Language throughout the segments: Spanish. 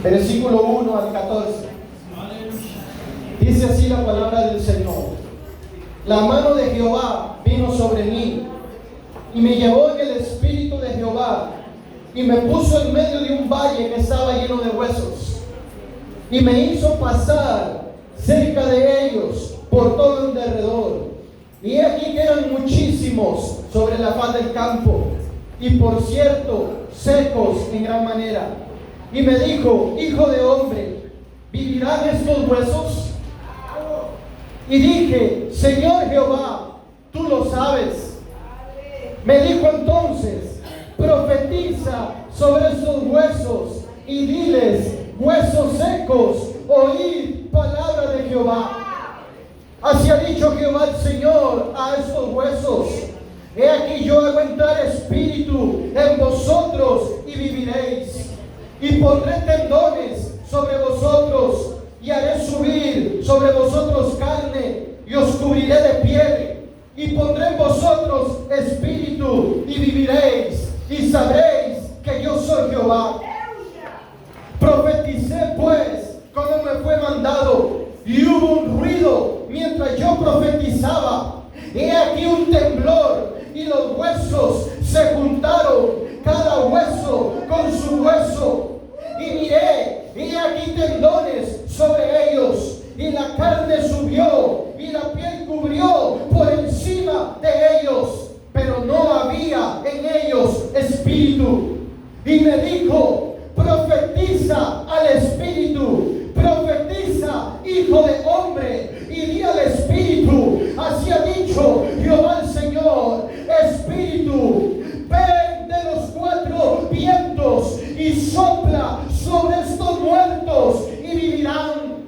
versículo 1 al 14. Dice así la palabra del Señor: la mano de Jehová vino sobre mí, y me llevó en el espíritu de Jehová, y me puso en medio de un valle que estaba lleno de huesos, y me hizo pasar cerca de ellos por todo el derredor. Y aquí que eran muchísimos sobre la faz del campo, y por cierto, secos en gran manera. Y me dijo: hijo de hombre, ¿vivirán estos huesos? Y dije: Señor Jehová, tú lo sabes. Me dijo entonces: profetiza sobre estos huesos y diles: huesos secos, oíd palabra de Jehová. Así ha dicho Jehová el Señor a estos huesos: he aquí yo hago entrar espíritu en vosotros y viviréis, y pondré tendones sobre vosotros, y haré subir sobre vosotros carne, y os cubriré de piel, y pondré en vosotros espíritu, y viviréis, y sabréis que yo soy Jehová. Profeticé pues como me fue mandado, y hubo un ruido mientras yo profetizaba. He aquí un temblor, y los huesos se juntaron, cada hueso con su hueso. Y miré, y aquí tendones sobre ellos, y la carne subió, y la piel cubrió por encima de ellos, pero no había en ellos espíritu. Y me dijo: profetiza al espíritu, profetiza, hijo de hombre, y di al espíritu: así ha dicho Jehová el Señor, espíritu, ven de los cuatro vientos y sopla sobre estos muertos y vivirán.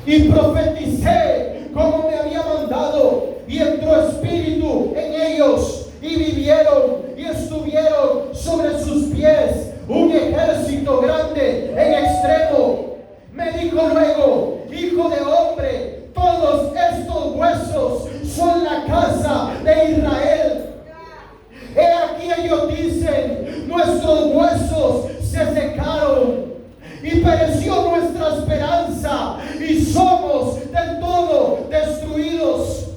Y profeticé como me había mandado, y entró espíritu en ellos, y vivieron, y estuvieron sobre sus pies un ejército grande en extremo. Me dijo luego: hijo de hombre, todos estos huesos son la casa de Israel. He aquí ellos dicen: nuestros huesos se secaron, y pereció nuestra esperanza, y somos del todo destruidos.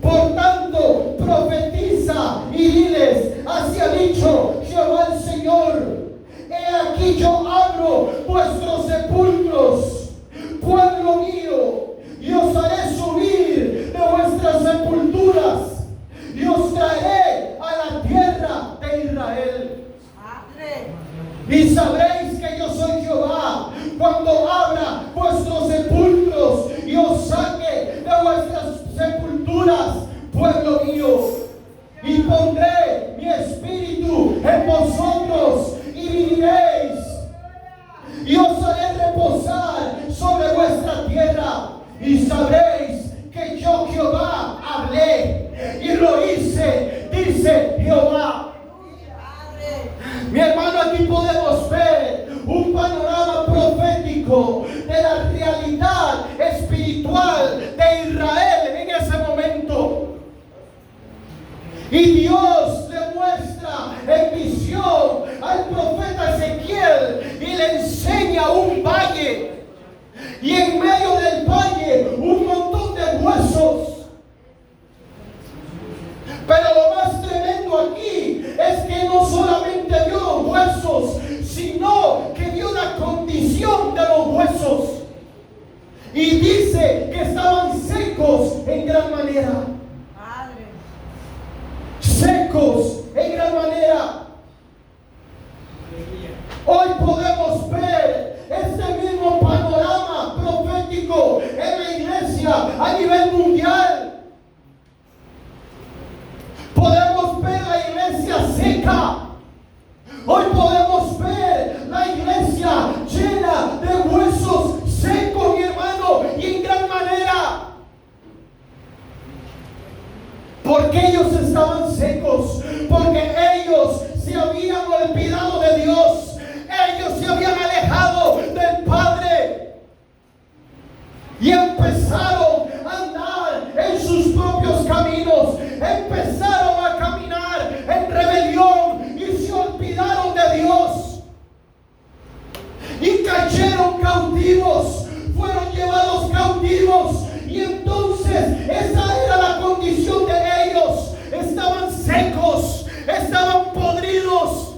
Por tanto, profetiza y diles: así ha dicho Jehová el Señor, he aquí yo abro vuestros sepulcros, pueblo mío, y os haré subir de vuestras sepulturas, y os traeré a la tierra de Israel. Y sabréis que yo soy Jehová cuando abra vuestros sepulcros y os saque de vuestras sepulturas, pueblo mío. Y pondré mi espíritu en vosotros y viviréis. Y os haré reposar sobre vuestra tierra. Y sabréis que yo Jehová hablé y lo hice, dice Jehová. Mi hermano, aquí podemos ver un panorama profético de la realidad espiritual de Israel en ese momento. Y Dios le muestra en visión al profeta Ezequiel y le enseña un valle. Y en medio del valle un montón de huesos. Pero lo más tremendo aquí es que no solamente vio los huesos, sino que vio la condición de los huesos. Y dice que estaban secos en gran manera. Secos en gran manera. Hoy podemos ver este mismo panorama profético en la iglesia a nivel mundial. Podemos ver la iglesia seca. Hoy podemos ver la iglesia llena de huesos secos, mi hermano, y en gran manera. Porque ellos estaban secos, porque ellos se habían olvidado de Dios, ellos se habían alejado del Padre y empezaron a andar en sus propios caminos, empezaron a caminar en rebelión y se olvidaron de Dios. Y y cayeron cautivos, fueron llevados cautivos. Y entonces esa era la condición de ellos. Estaban secos, estaban podridos.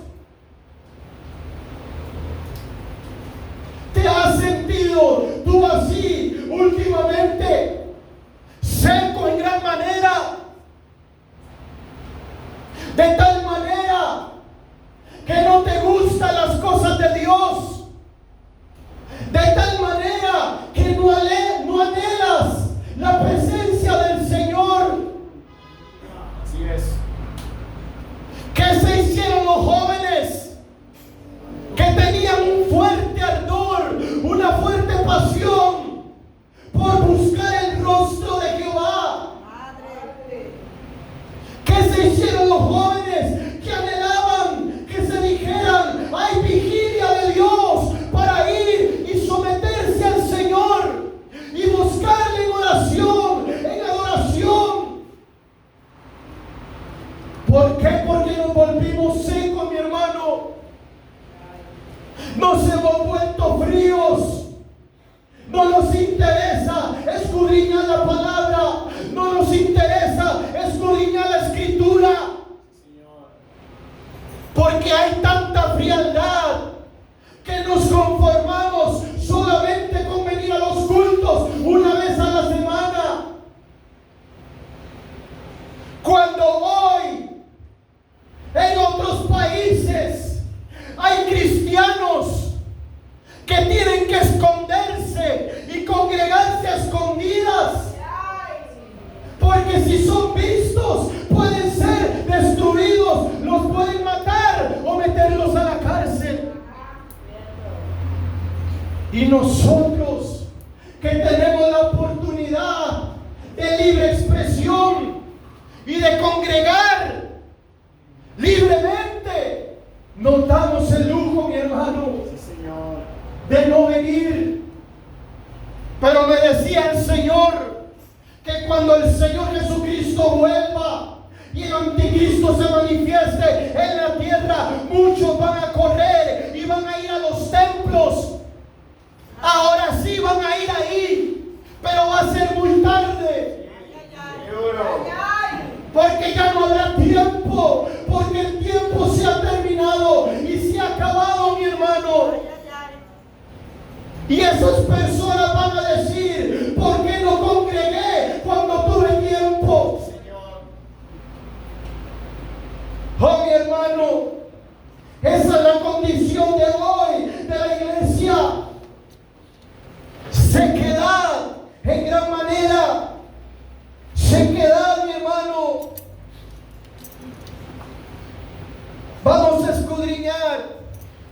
¿Te has sentido tú así últimamente? Seco en gran manera. De tal manera que no te gustan las cosas de Dios. De tal manera que no anhelas la presencia del Señor. Así es. ¿Qué se hicieron los jóvenes? Que tenían un fuerte ardor, una fuerte pasión por buscar el rostro de Jehová. ¿Qué se hicieron los jóvenes? Que anhelaban, que se dijeran: hay vigilia de Dios, para ir y someterse al Señor y buscarle en oración, en adoración. ¿Por qué? Porque nos volvimos secos, mi hermano. Nos hemos vuelto fríos. No nos interesa escudriñar la palabra. No nos interesa escudriñar la escritura. Porque hay tanta frialdad que nos conformamos solamente con venir a los cultos una vez a la semana. Cuando hoy en otros países hay cristianos que tienen que esconderse y congregarse a escondidas, porque si son vistos pueden ser destruidos, los pueden matar o meterlos a la cárcel. Y nosotros que tenemos la oportunidad de libre expresión y de congregar libremente, nos damos el lujo, mi hermano, Sí, Señor. de no venir. Pero me decía el Señor que cuando el Señor Jesucristo vuelva y el anticristo se manifieste en la tierra, muchos van a correr y van a ir a los templos. Ahora sí van a ir ahí, pero va a ser muy tarde. Porque ya no habrá tiempo, porque el tiempo se ha terminado y se ha acabado, mi hermano. Y esas personas van a decir: ¿por qué no congregué cuando tuve tiempo? Oh, mi hermano, esa es la condición de hoy de la iglesia. Sequedad en gran manera. Sequedad, mi hermano. Vamos a escudriñar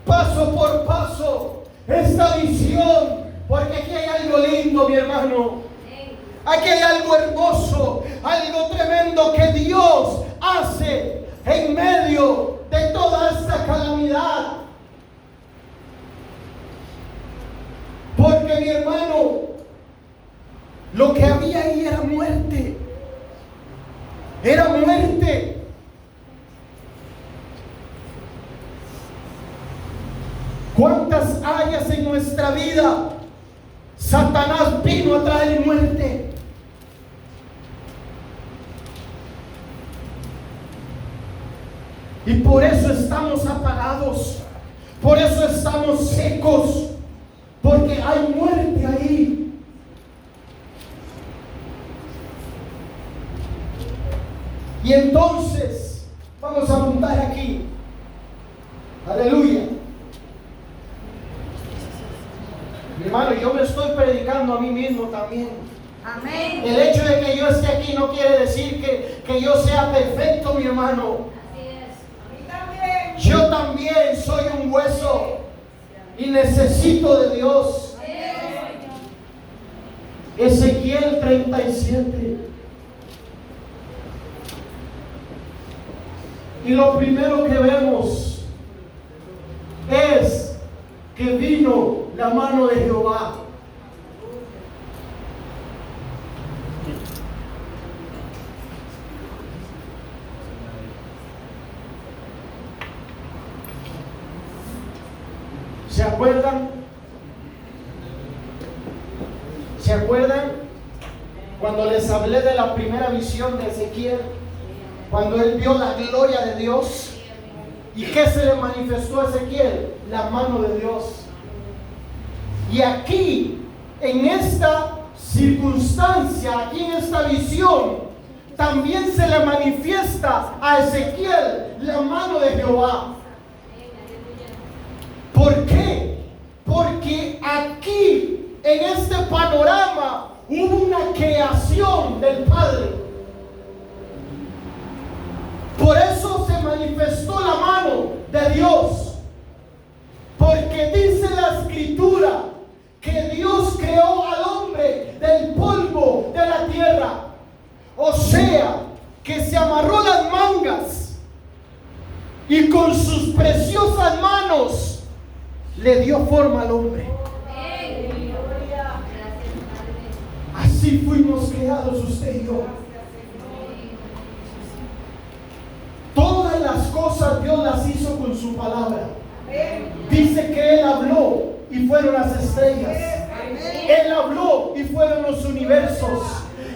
paso por paso esta visión, porque aquí hay algo lindo, mi hermano. Aquí hay algo hermoso, algo tremendo que Dios hace en medio de toda esta calamidad. Porque, mi hermano, lo que había ahí era muerte. Era muerte. ¿Cuántas áreas en nuestra vida Satanás vino a traer muerte? Y por eso estamos apagados, por eso estamos secos, porque hay muerte ahí. Y entonces, vamos a apuntar aquí. Aleluya. Mi hermano, yo me estoy predicando a mí mismo también. Amén. El hecho de que yo esté aquí no quiere decir que yo sea perfecto, mi hermano. Así es. A mí también. Yo también soy un hueso y necesito de Dios. Ezequiel 37. Y lo primero que vemos es que vino la mano de Jehová. ¿Se acuerdan Cuando les hablé de la primera visión de Ezequiel, cuando él vio la gloria de Dios, ¿y qué se le manifestó a Ezequiel? La mano de Dios. Y aquí, en esta circunstancia, aquí en esta visión, también se le manifiesta a Ezequiel la mano de Jehová. ¿Por qué? Porque aquí, en este panorama, hubo una creación del Padre. Por eso se manifestó la mano de Dios. Porque dice la Escritura que Dios creó al hombre del polvo de la tierra. O sea, que se amarró las mangas y con sus preciosas manos le dio forma al hombre. Así fuimos creados usted y yo. Todas las cosas Dios las hizo con su palabra. Dice que Él habló y fueron las estrellas. Él habló y fueron los universos.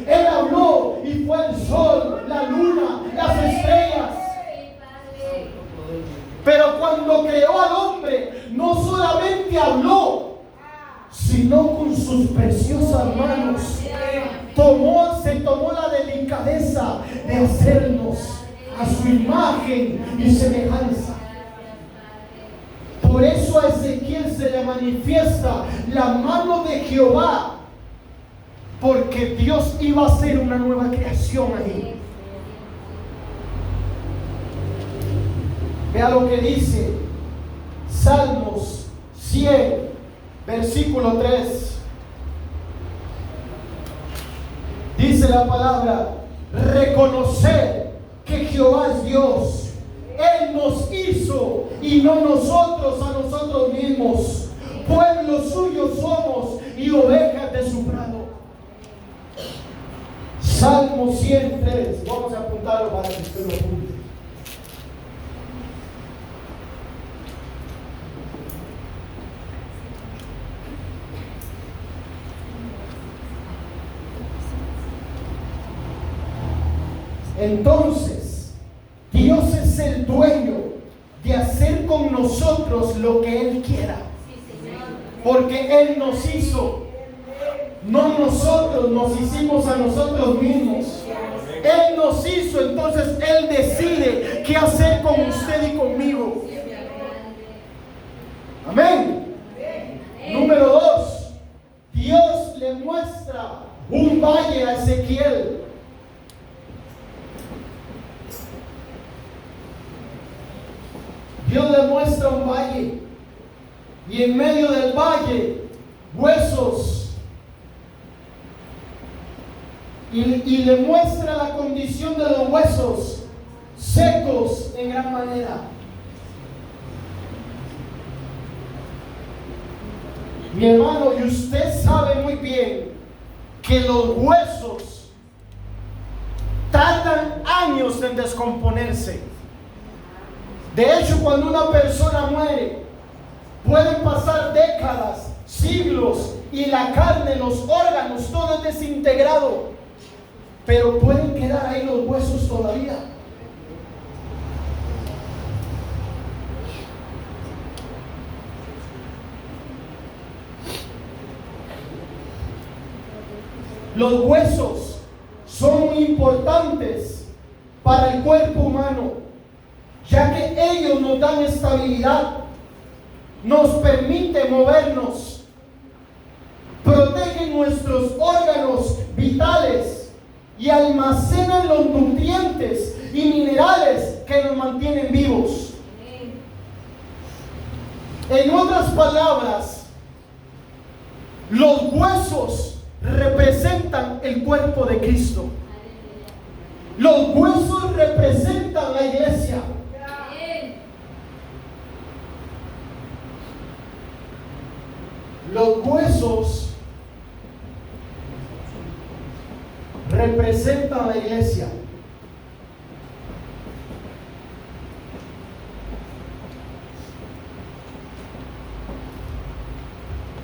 Él habló y fue el sol, la luna, las estrellas. Pero cuando creó al hombre, no solamente habló, sino con sus preciosas manos se tomó la delicadeza de hacernos a su imagen y semejanza. Por eso a Ezequiel se le manifiesta la mano de Jehová, porque Dios iba a hacer una nueva creación ahí. Vea lo que dice Salmos 100, versículo 3. Dice la palabra: reconocer que Jehová es Dios. Él nos hizo y no nosotros a nosotros mismos. Pueblo suyo somos y ovejas de su prado. Salmo 103. Vamos a apuntarlo para que usted lo apunte. Entonces, Dios es el dueño de hacer con nosotros lo que Él quiera. Porque Él nos hizo. No nosotros nos hicimos a nosotros mismos. Él nos hizo, entonces Él decide qué hacer con usted y conmigo. Amén. Número 2. Dios le muestra un valle a Ezequiel. Dios le muestra un valle, y en medio del valle huesos, y le muestra la condición de los huesos secos en gran manera. Mi hermano, y usted sabe muy bien que los huesos tardan años en descomponerse. De hecho, cuando una persona muere, pueden pasar décadas, siglos, y la carne, los órganos, todo es desintegrado, pero pueden quedar ahí los huesos todavía. Los huesos son muy importantes para el cuerpo humano, ya que ellos nos dan estabilidad, nos permiten movernos, protegen nuestros órganos vitales y almacenan los nutrientes y minerales que nos mantienen vivos. En otras palabras, los huesos representan el cuerpo de Cristo. Los huesos representan la iglesia. Los huesos representan la iglesia.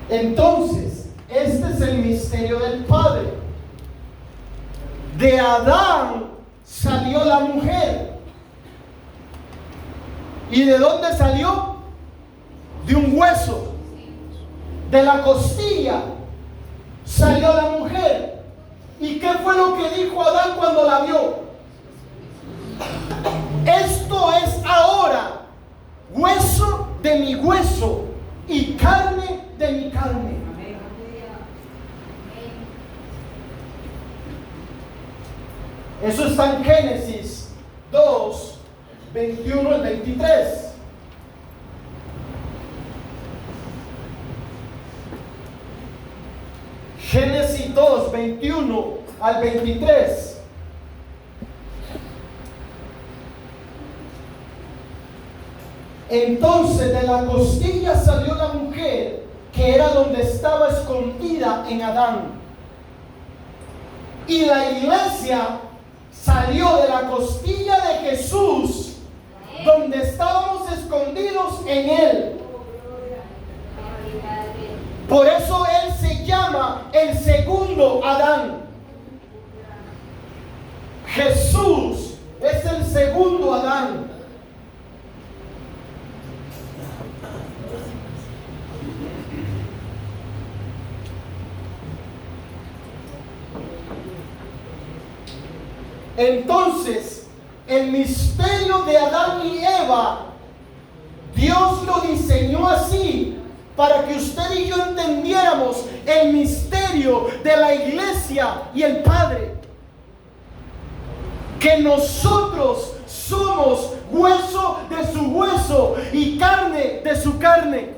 Entonces, este es el misterio del Padre. de Adán salió la mujer. ¿Y de dónde salió? De un hueso. De la costilla salió la mujer. ¿Y qué fue lo que dijo Adán cuando la vio? Esto es ahora hueso de mi hueso y carne de mi carne. Eso está en Génesis 2, 21 al 23. Génesis 2, 21 al 23. Entonces de la costilla salió la mujer, que era donde estaba escondida en Adán. Y la iglesia salió de la costilla de Jesús, donde estábamos escondidos en Él. Por eso Él se llama el segundo Adán. Jesús es el segundo Adán. Entonces, el misterio de Adán y Eva, Dios lo diseñó así para que usted y yo entendiéramos el misterio de la iglesia y el Padre. Que nosotros somos hueso de su hueso y carne de su carne.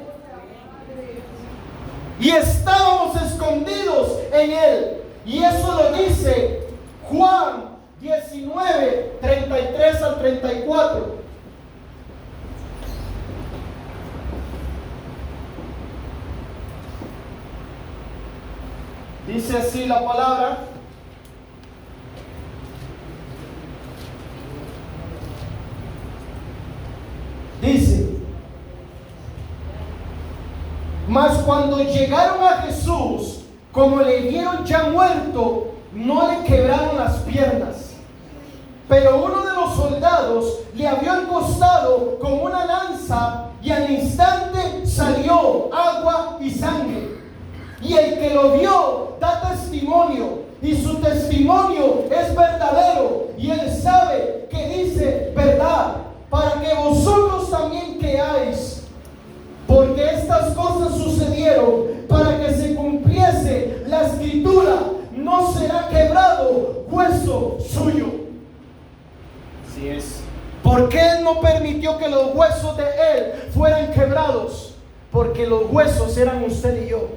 Y estábamos escondidos en Él. Y eso lo dice Juan 19, 33 al 34. Dice así la palabra. Dice: mas cuando llegaron a Jesús, como le vieron ya muerto, no le quebraron las piernas. Pero uno de los soldados le abrió el costado con una lanza, y al instante salió agua y sangre. Y el que lo vio da testimonio, y su testimonio es verdadero, y él sabe que dice verdad, para que vosotros también creáis. Porque estas cosas sucedieron para que se cumpliese la escritura: no será quebrado hueso suyo. Así es. ¿Por qué Él no permitió que los huesos de Él fueran quebrados? Porque los huesos eran usted y yo.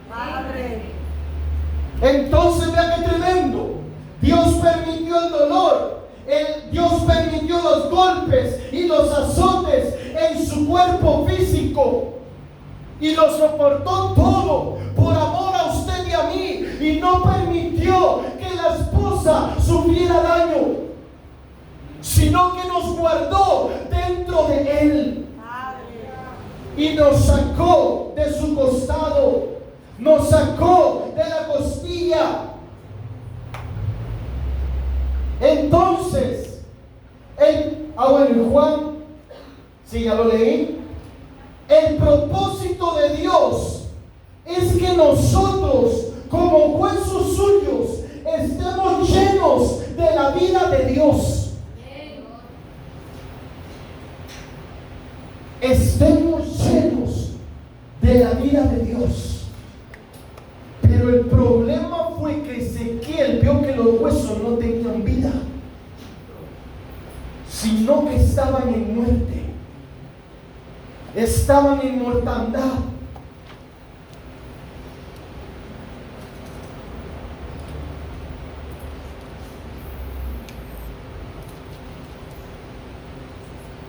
Padre. Entonces vea qué tremendo. Dios permitió el dolor. Dios permitió los golpes y los azotes en su cuerpo físico. Y lo soportó todo por amor a usted y a mí. Y no permitió que la esposa sufriera daño, sino que nos guardó dentro de Él. Y nos sacó de su costado. Nos sacó de la costilla. Entonces, en Juan, sí, ya lo leí. El propósito de Dios es que nosotros, como huesos suyos, estemos llenos de la vida de Dios. Estemos llenos de la vida de Dios. Pero el problema fue que Ezequiel vio que los huesos no tenían vida, sino que estaban en muerte, estaban en mortandad.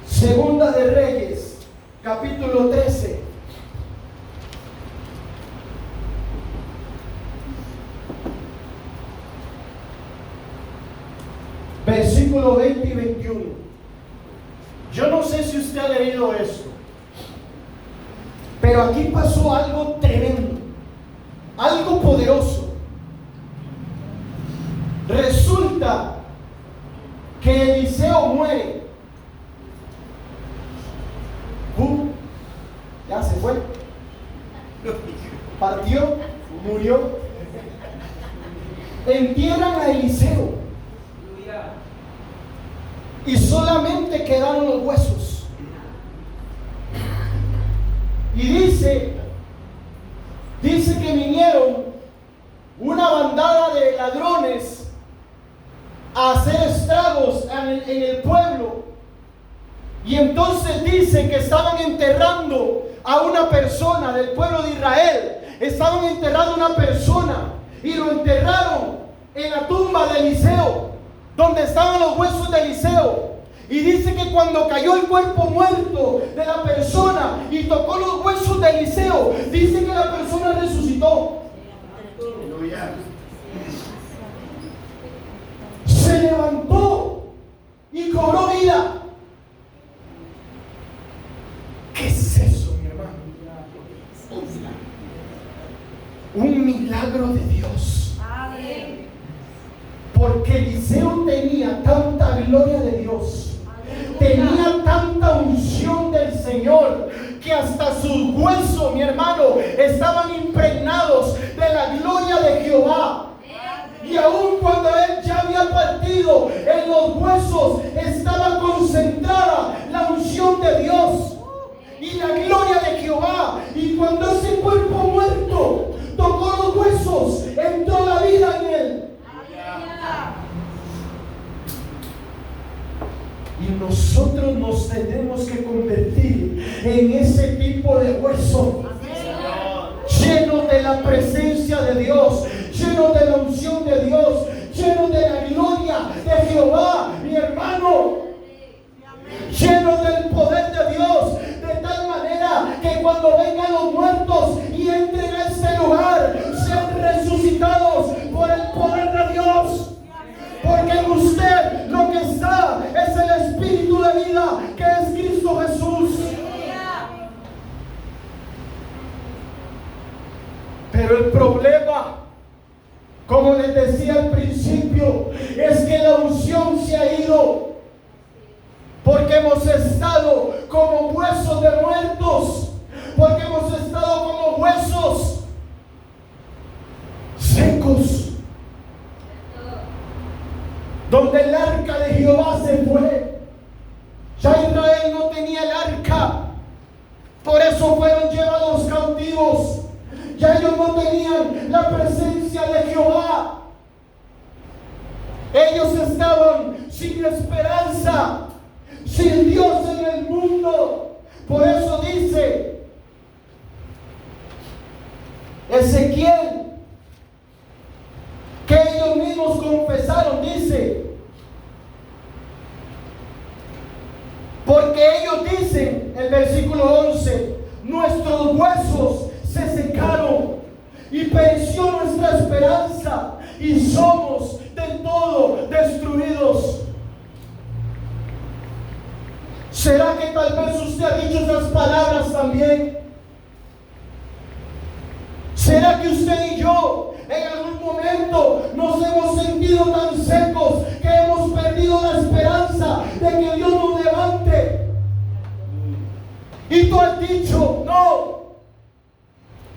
Segunda de Reyes, capítulo 13. Versículo 20 y 21. Yo no sé si usted ha leído esto, pero aquí pasó algo tremendo, algo poderoso. Resulta partió, murió. Entierran a Eliseo y solamente quedaron los huesos. Y dice que vinieron una bandada de ladrones a hacer estragos en el pueblo. Y entonces dice que estaban enterrando a una persona del pueblo de Israel. Estaban enterrando a una persona y lo enterraron en la tumba de Eliseo, donde estaban los huesos de Eliseo. Y dice que cuando cayó el cuerpo muerto de la persona y tocó los huesos de Eliseo, dice que la persona resucitó. Se levantó y cobró vida. ¿Qué es eso, mi hermano? Un milagro de Dios. Porque Eliseo tenía tanta gloria de Dios, tenía tanta unción del Señor, que hasta sus huesos, mi hermano, estaban impregnados de la gloria de Jehová. Y aun cuando él ya había partido, en los huesos estaba concentrada la unción de Dios y la gloria de Jehová. Y cuando ese cuerpo muerto tocó los huesos, entró la vida en él. Y nosotros nos tenemos que convertir en ese tipo de hueso, lleno de la presencia de Dios, lleno de la unción de Dios, lleno de la gloria de Jehová, mi hermano, lleno del poder de Dios, de tal manera que cuando vengan los muertos y entren a este lugar, sean resucitados por el poder de Dios. Porque en usted lo que está es el Espíritu de vida, que es Cristo Jesús. Pero el problema, como les decía al principio, es que la unción se ha ido. Porque hemos estado como huesos de muertos. Porque hemos estado como huesos secos. Donde el arca de Jehová se fue. Ya Israel no tenía el arca. Por eso fueron llevados cautivos. Ya ellos no tenían la presencia de Jehová. Ellos estaban sin esperanza, sin Dios en el mundo. Por eso dice Ezequiel, que ellos mismos confesaron, dice, porque ellos dicen, el versículo 11, nuestros huesos se secaron y pereció nuestra esperanza y somos del todo destruidos. ¿Será que tal vez usted ha dicho esas palabras también? ¿Será que usted y yo en algún momento nos hemos sentido tan secos que hemos perdido la esperanza de que Dios nos levante? Y tú has dicho, no,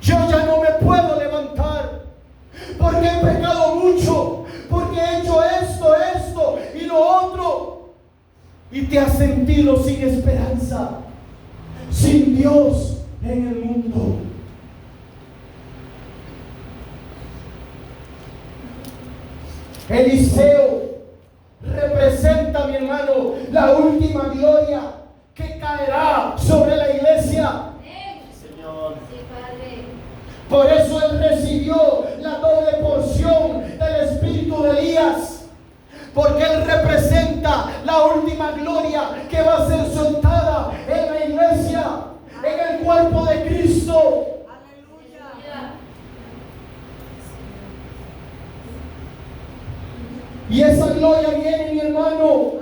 yo ya no me puedo levantar porque he pecado mucho, porque he hecho esto y lo otro. Y te has sentido sin esperanza, sin Dios en el mundo. Eliseo representa, mi hermano, la última gloria que caerá sobre la iglesia. Señor. Por eso él recibió la doble porción del espíritu de Elías, porque él representa la última gloria que va a ser soltada en la iglesia, en el cuerpo de Cristo. Y esa gloria viene, mi hermano.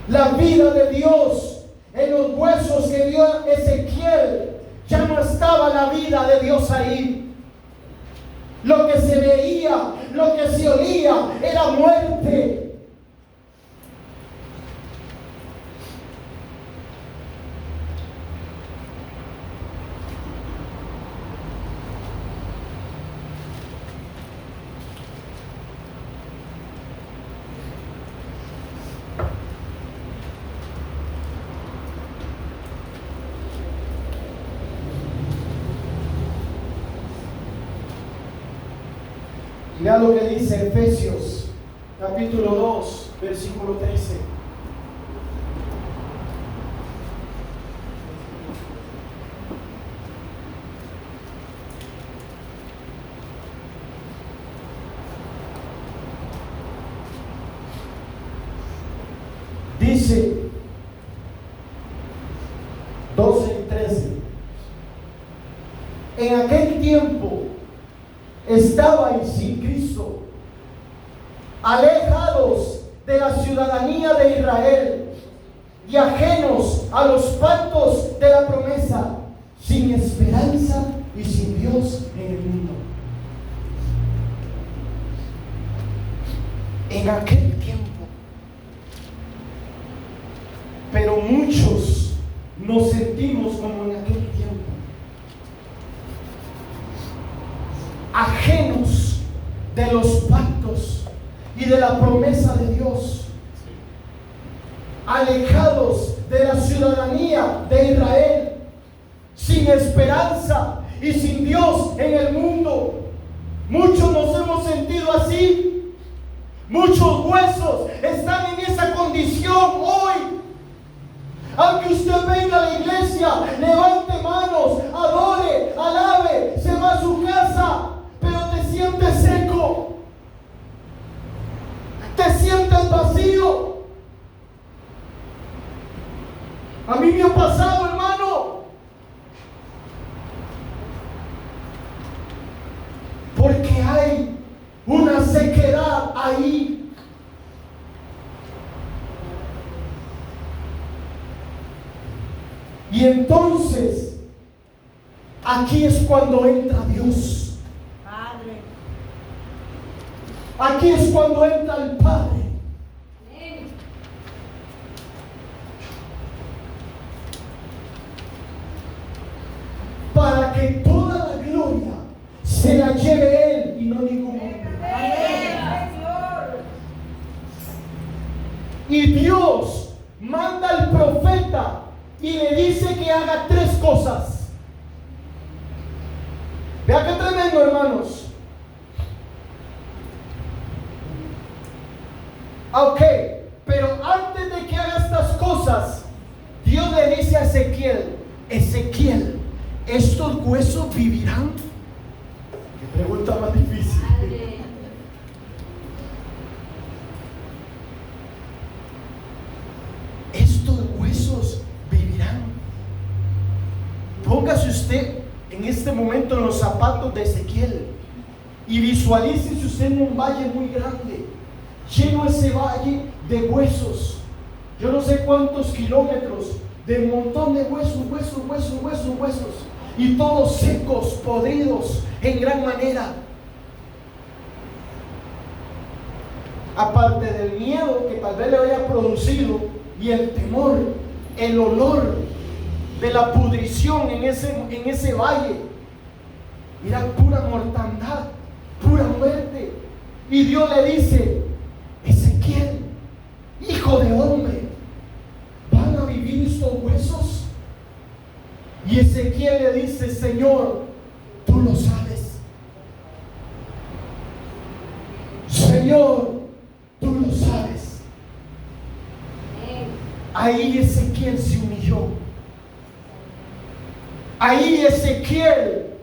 La vida de Dios en los huesos que dio Ezequiel, ya no estaba la vida de Dios ahí. Lo que se veía, lo que se olía era muerte. Mira lo que dice Efesios capítulo 2, versículo 13. Dice 12 y 13. En aquel tiempo estabais sin Cristo, alejados de la ciudadanía de Israel y ajenos a los pactos de la promesa, sin esperanza y sin Dios en el mundo. En aquel tiempo. Pero muchos nos sentimos como en aquel tiempo, ajenos de los pactos y de la promesa de Dios, alejados de la ciudadanía de Israel, sin esperanza y sin Dios en el mundo. Muchos nos hemos sentido así. Muchos huesos están en esa condición hoy. Aunque usted venga a la iglesia, levante manos, adore, alabe, se va a su casa, pero te sientes seco, te sientes vacío. A mí me ha pasado, hermano, porque hay una sequedad ahí. Y entonces, aquí es cuando entra Dios. Padre. Aquí es cuando entra el Padre. Amén. Para que toda la gloria se la lleve Él y no ningún hombre. Amén, Señor. Y Dios manda al profeta y le dice que haga tres cosas. Vea qué tremendo, hermanos. Ok, pero antes de que haga estas cosas, Dios le dice a Ezequiel: Ezequiel, ¿estos huesos vivirán? Qué pregunta más difícil. Estos huesos vivirán. Póngase usted en este momento en los zapatos de Ezequiel y visualícese usted en un valle muy grande, lleno ese valle de huesos. Yo no sé cuántos kilómetros de un montón de huesos, y todos secos, podridos en gran manera. Aparte del miedo que tal vez le haya producido y el temor, el olor de la pudrición en ese valle, era pura mortandad, pura muerte. Y Dios le dice: Ezequiel, hijo de hombre, ¿van a vivir estos huesos? Y Ezequiel le dice: Señor, tú lo sabes. Señor, tú lo sabes. Ahí Ezequiel se humilló. Ahí Ezequiel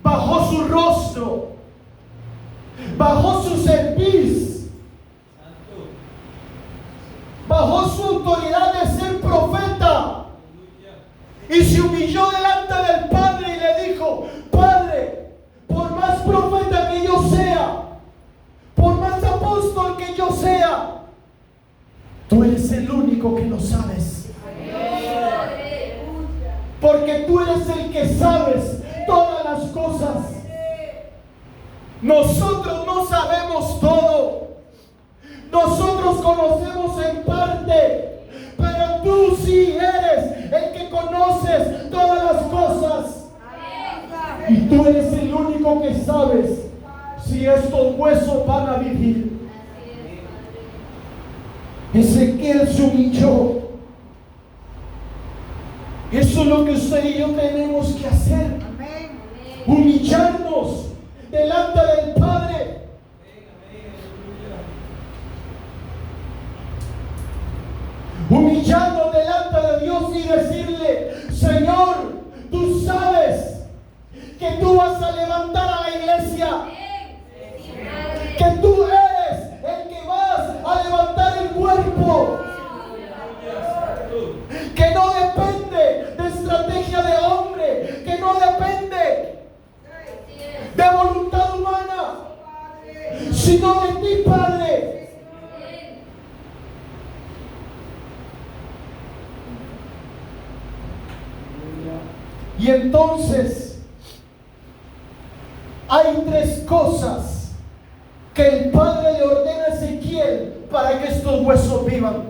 bajó su rostro, bajó su cerviz, bajó su autoridad de ser profeta y se humilló delante del Padre y le dijo: Padre, por más profeta que yo sea, por más apóstol que yo sea, tú eres el único que lo sabes. Porque tú eres el que sabes todas las cosas. Nosotros no sabemos todo. Nosotros conocemos en parte, pero tú sí eres el que conoces todas las cosas. Y tú eres el único que sabes si estos huesos van a vivir. Ezequiel se humilló. Eso es lo que usted y yo tenemos que hacer. Humillarnos delante del Padre que tú vas a levantar a la iglesia, que tú eres el que vas a levantar el cuerpo, que no depende de estrategia de hombre, que no depende de voluntad humana, sino de ti, Padre. Y entonces hay tres cosas que el Padre le ordena a Ezequiel para que estos huesos vivan.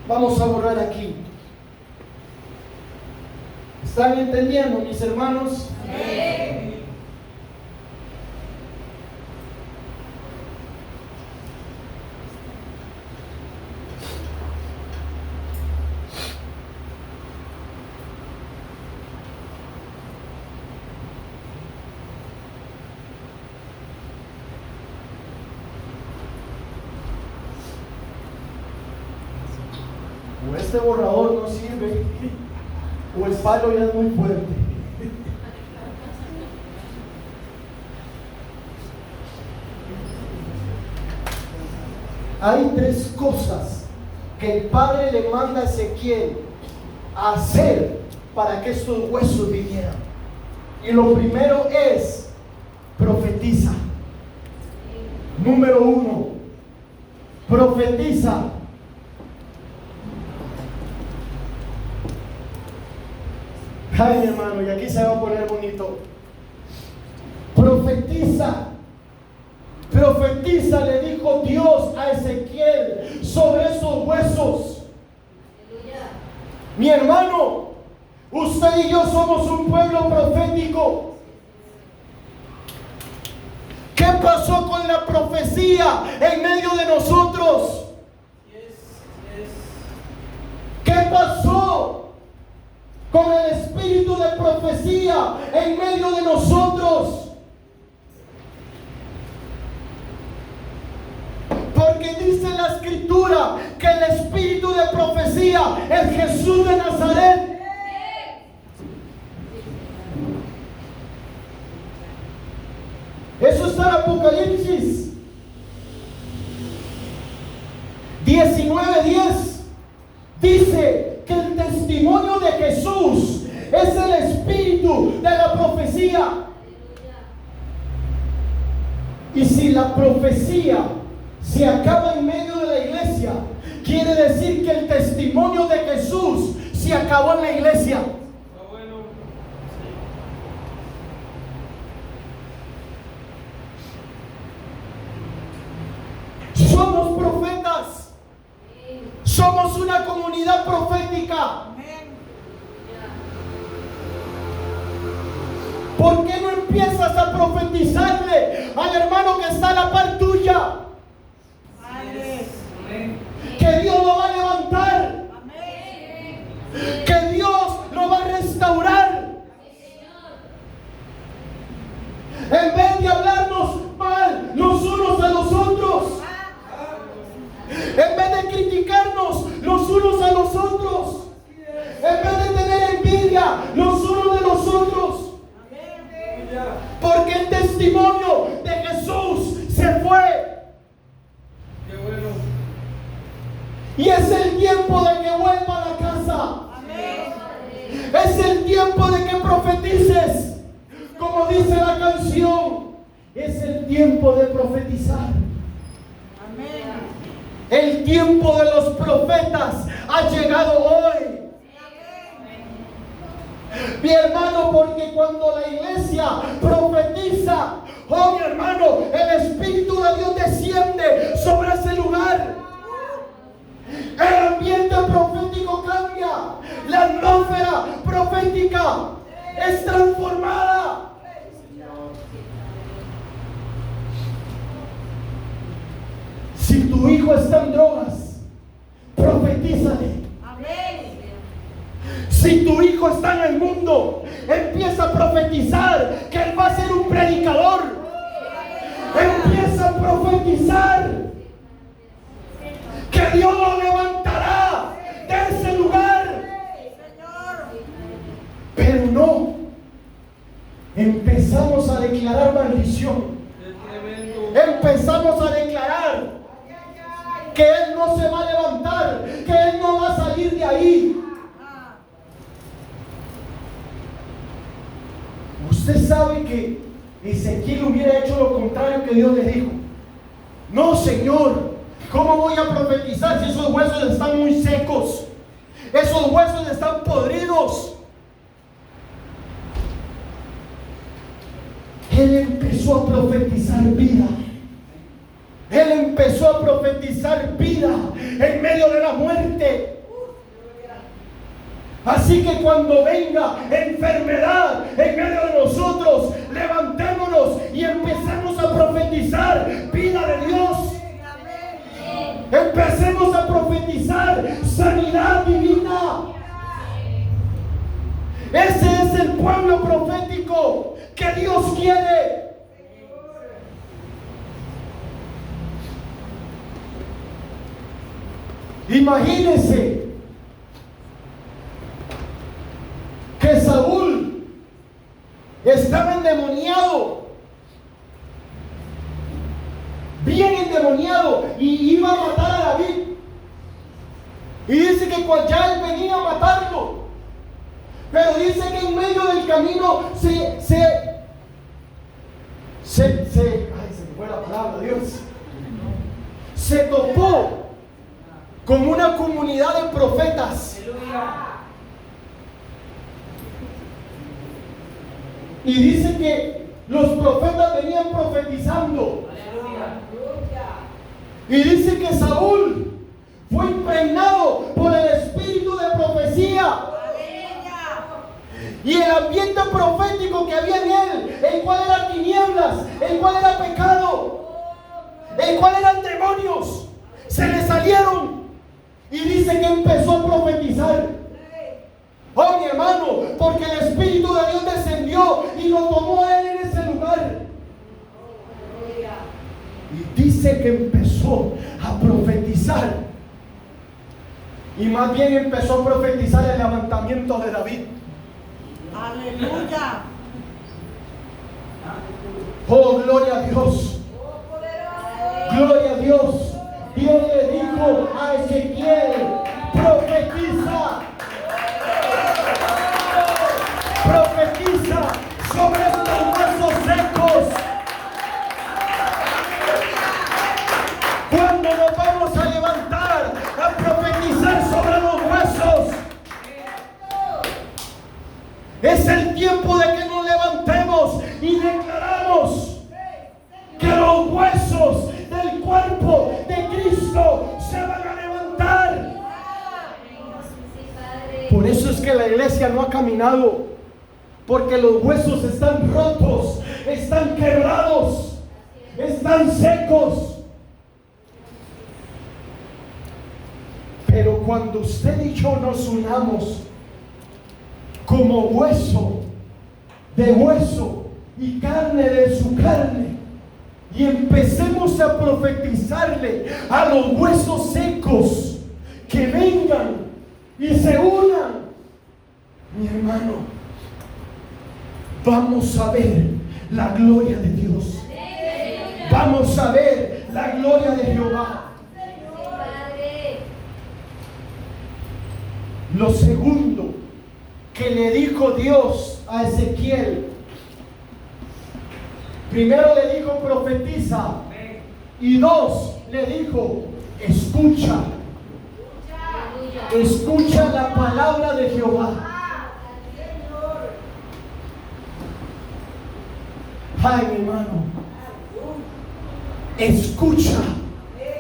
Vamos a borrar aquí. ¿Están entendiendo, mis hermanos? Amén. O este borrador no sirve, o el palo ya es muy fuerte. Hay tres cosas que el Padre le manda a Ezequiel a hacer para que estos huesos vinieran. Y lo primero es: profetiza. Número 1, profetiza. Ay, mi hermano, y aquí se va a poner bonito. Profetiza. Profetiza, le dijo Dios a Ezequiel sobre esos huesos. Mi hermano, usted y yo somos un pueblo profético. ¿Qué pasó con la profecía en medio de nosotros? ¿Qué pasó con el espíritu de profecía en medio de nosotros? Porque dice la escritura que el espíritu de profecía es Jesús de Nazaret. Eso está en Apocalipsis 19:10. Dice que el testimonio de Jesús es el espíritu de la profecía. Y si la profecía se acaba en medio de la iglesia, quiere decir que el testimonio de Jesús se acabó en la iglesia. Somos profetas. Somos una comunidad profética. ¿Por qué no empiezas a profetizarle al hermano que está a la par tuya? Que Dios lo va a levantar. Que Dios lo va a restaurar. En vez de hablarnos mal los unos a los otros, en vez de criticarnos los unos a los otros, en vez de tener envidia los unos de los otros, porque el testimonio de Jesús se fue. Y es el tiempo de que vuelva a la casa. Es el tiempo de que profetices. Como dice la canción, es el tiempo de profetizar. El tiempo de los profetas ha llegado hoy. Mi hermano, porque cuando la iglesia profetiza, oh mi hermano, el Espíritu de Dios desciende sobre ese lugar. El ambiente profético cambia. La atmósfera profética es transformada. Si tu hijo está en drogas, profetízale. Si tu hijo está en el mundo, empieza a profetizar que él va a ser un predicador. Empieza a profetizar que Dios lo levantará de ese lugar. Pero no empezamos a declarar maldición. Empezamos a declarar que Él no se va a levantar, que Él no va a salir de ahí. Usted sabe que Ezequiel hubiera hecho lo contrario que Dios le dijo. No, Señor, ¿cómo voy a profetizar si esos huesos están muy secos? Esos huesos están podridos. Él empezó a profetizar vida. Él empezó a profetizar vida en medio de la muerte. Así que cuando venga enfermedad en medio de nosotros, levantémonos y empecemos a profetizar vida de Dios. Empecemos a profetizar sanidad divina. Ese es el pueblo profético que Dios quiere. Imagínense que Saúl estaba endemoniado, bien endemoniado, y iba a matar a David. Y dice que ya él venía a matarlo, pero dice que en medio del camino ay, se me fue la palabra, Dios, se topó con una comunidad de profetas. Y dice que los profetas venían profetizando. Y dice que Saúl fue impregnado por el espíritu de profecía. Y el ambiente profético que había en él, el cual era tinieblas, el cual era pecado, el cual eran demonios, se le salieron. Y dice que empezó a profetizar. Oh, mi hermano, porque el Espíritu de Dios descendió y lo tomó a él en ese lugar. Y dice que empezó a profetizar. Y más bien empezó a profetizar el levantamiento de David. Aleluya. Oh, gloria a Dios. Gloria a Dios. Dios le dijo a Ezequiel: profetiza. Profetiza sobre estos huesos secos. Cuando nos vamos a levantar a profetizar sobre los huesos, es el tiempo de que nos levantemos y declaramos que los huesos del cuerpo de Cristo se van a levantar. Por eso es que la iglesia no ha caminado, porque los huesos están rotos, están quebrados, están secos. Pero cuando usted y yo nos unamos como hueso de hueso y carne de su carne, y empecemos a profetizarle a los huesos secos que vengan y se unan, mi hermano, vamos a ver la gloria de Dios. Vamos a ver la gloria de Jehová. Lo segundo que le dijo Dios a Ezequiel, primero le dijo profetiza, y dos, le dijo escucha. Escucha la palabra de Jehová. Ay, mi hermano, escucha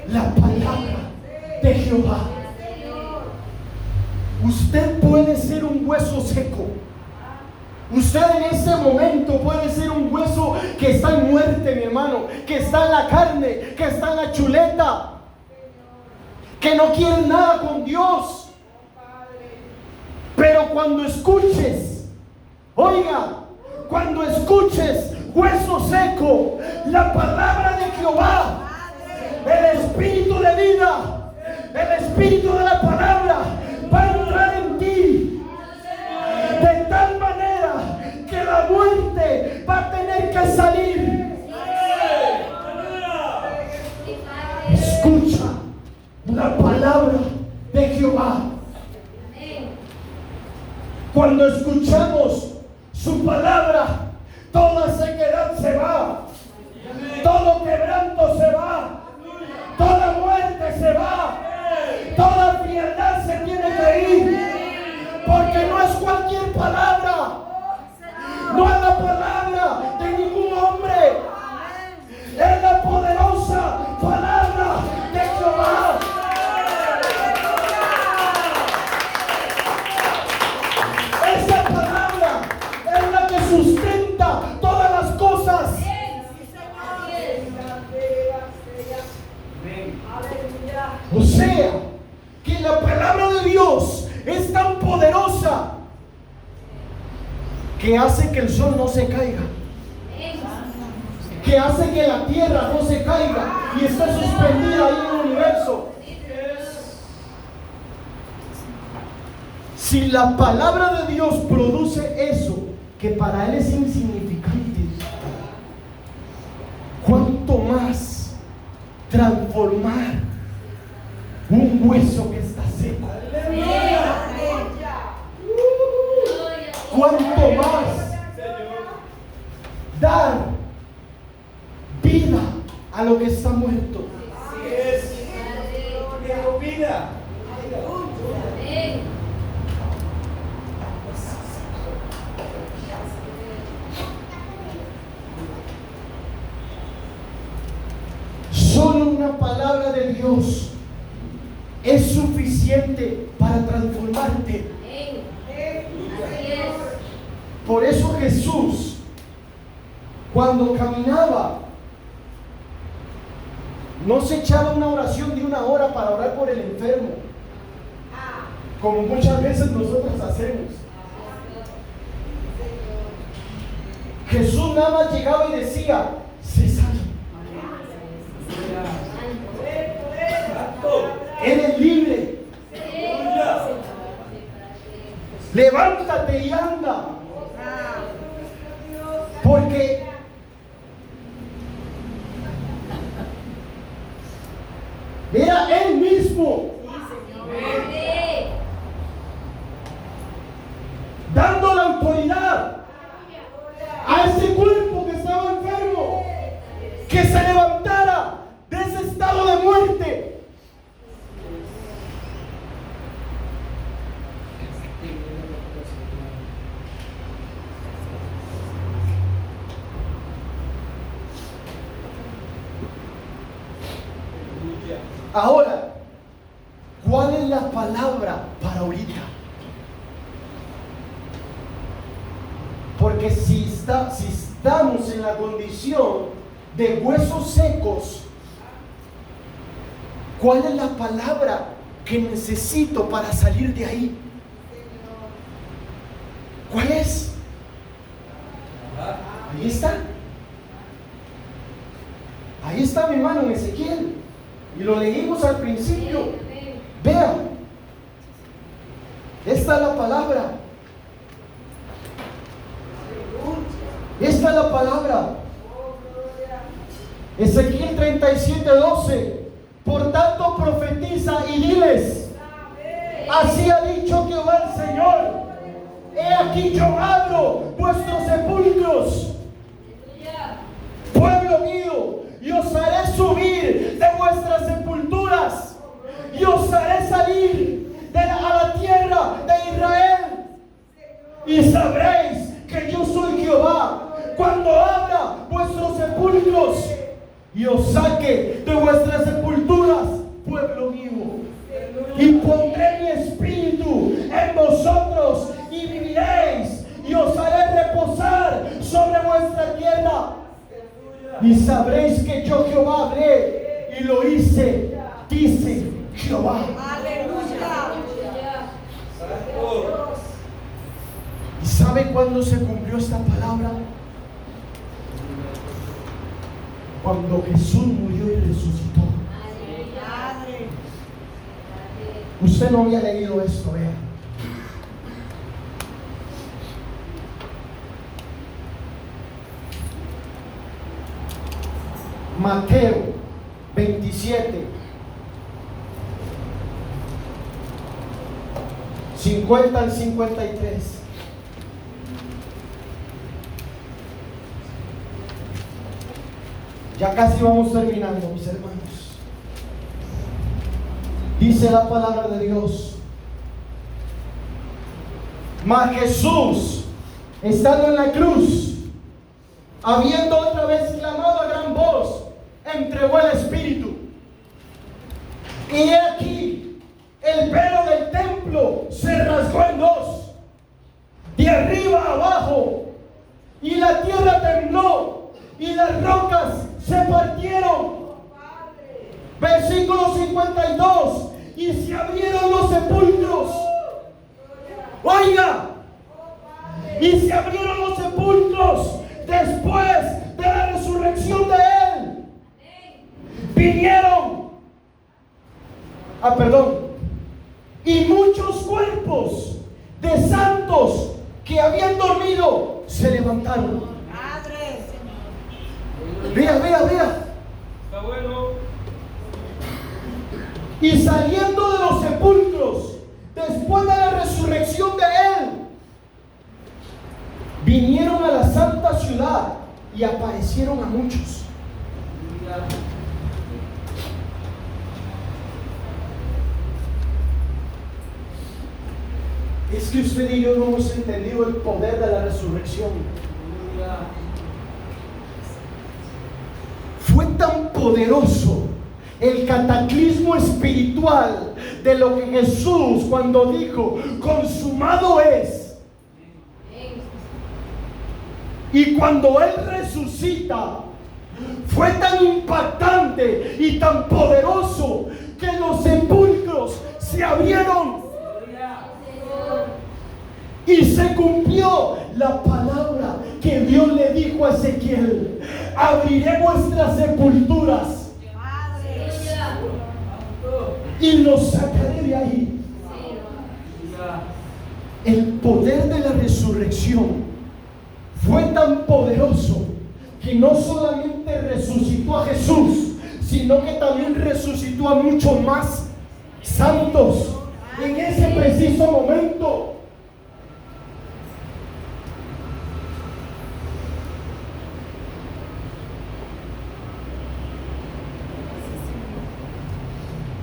la palabra de Jehová. Usted puede ser un hueso seco. Usted en ese momento puede ser un hueso que está en muerte, mi hermano, que está en la carne, que está en la chuleta, que no quiere nada con Dios. Pero cuando escuches, oiga, cuando escuches, hueso seco, la palabra de Jehová, el espíritu de vida, el espíritu de la palabra va a entrar en ti de tal manera que la muerte Cuando escuchamos su palabra, toda sequedad se va, todo quebranto se va, toda muerte se va, toda frialdad se tiene que ir, porque no es cualquier palabra, no es la palabra de ningún hombre, es la poderosa palabra de Jehová. Esa palabra es la que sustenta todas las cosas. O sea, que la palabra de Dios es tan poderosa que hace que el sol no se caiga, que hace que la tierra no se caiga y está suspendida ahí en el universo. Si la palabra de Dios produce eso que para Él es insignificante, ¿cuánto más transformar un hueso que está seco? ¿Cuánto más dar vida a lo que está muerto? Vida. Solo una palabra de Dios es suficiente para transformarte. Por eso Jesús, cuando caminaba, no se echaba una oración de 1 hora para orar por el enfermo, como muchas veces nosotros hacemos. Jesús nada más llegaba y decía: sé sano, eres libre, levántate y anda. Porque era Él mismo dando la autoridad a ese cuerpo que estaba enfermo, que se levantara de ese estado de muerte. Ahora, ¿cuál es la palabra para ahorita? Porque si estamos en la condición de huesos secos, ¿cuál es la palabra que necesito para salir de ahí? ¿Cuál es? Ahí está. Ahí está, mi hermano, en Ezequiel. Y lo leímos al principio. Vean, esta es la palabra. Esta es la palabra. Ezequiel 37:12. Por tanto profetiza y diles: así ha dicho Jehová el Señor, he aquí yo abro vuestros sepulcros, pueblo mío, y os haré subir de vuestras sepulturas, y os haré salir a la tierra de Israel, y sabréis que yo soy Jehová, cuando abra vuestros sepulcros y os saque de vuestras sepulturas, pueblo mío, y pondré mi espíritu en vosotros y viviréis, y os haré reposar sobre vuestra tierra, y sabréis que yo Jehová hablé y lo hice, dice Jehová. ¿Y sabe cuándo se cumplió esta palabra? Cuando Jesús murió y resucitó. Usted no había leído esto, vea. Mateo 27, 50 al 53. Ya casi vamos terminando, mis hermanos. Dice la palabra de Dios: mas Jesús, estando en la cruz, habiendo otra vez clamado a gran voz, entregó el Espíritu. Y he aquí, el velo del templo se rasgó en dos, de arriba a abajo, y la tierra tembló, y las rocas se partieron. Versículo 52. Y se abrieron los sepulcros. Oiga. Y se abrieron los sepulcros después de la resurrección de Él. Vinieron. Y muchos cuerpos de santos que habían dormido se levantaron. Vea. Está bueno. Y saliendo de los sepulcros, después de la resurrección de Él, vinieron a la santa ciudad y aparecieron a muchos. Es que usted y yo no hemos entendido el poder de la resurrección. Fue tan poderoso el cataclismo espiritual de lo que Jesús, cuando dijo consumado es, y cuando Él resucita, fue tan impactante y tan poderoso que los sepulcros se abrieron y se cumplió la palabra que Dios le dijo a Ezequiel: abriré vuestras sepulturas y los sacaré de ahí. El poder de la resurrección fue tan poderoso que no solamente resucitó a Jesús, sino que también resucitó a muchos más santos en ese preciso momento.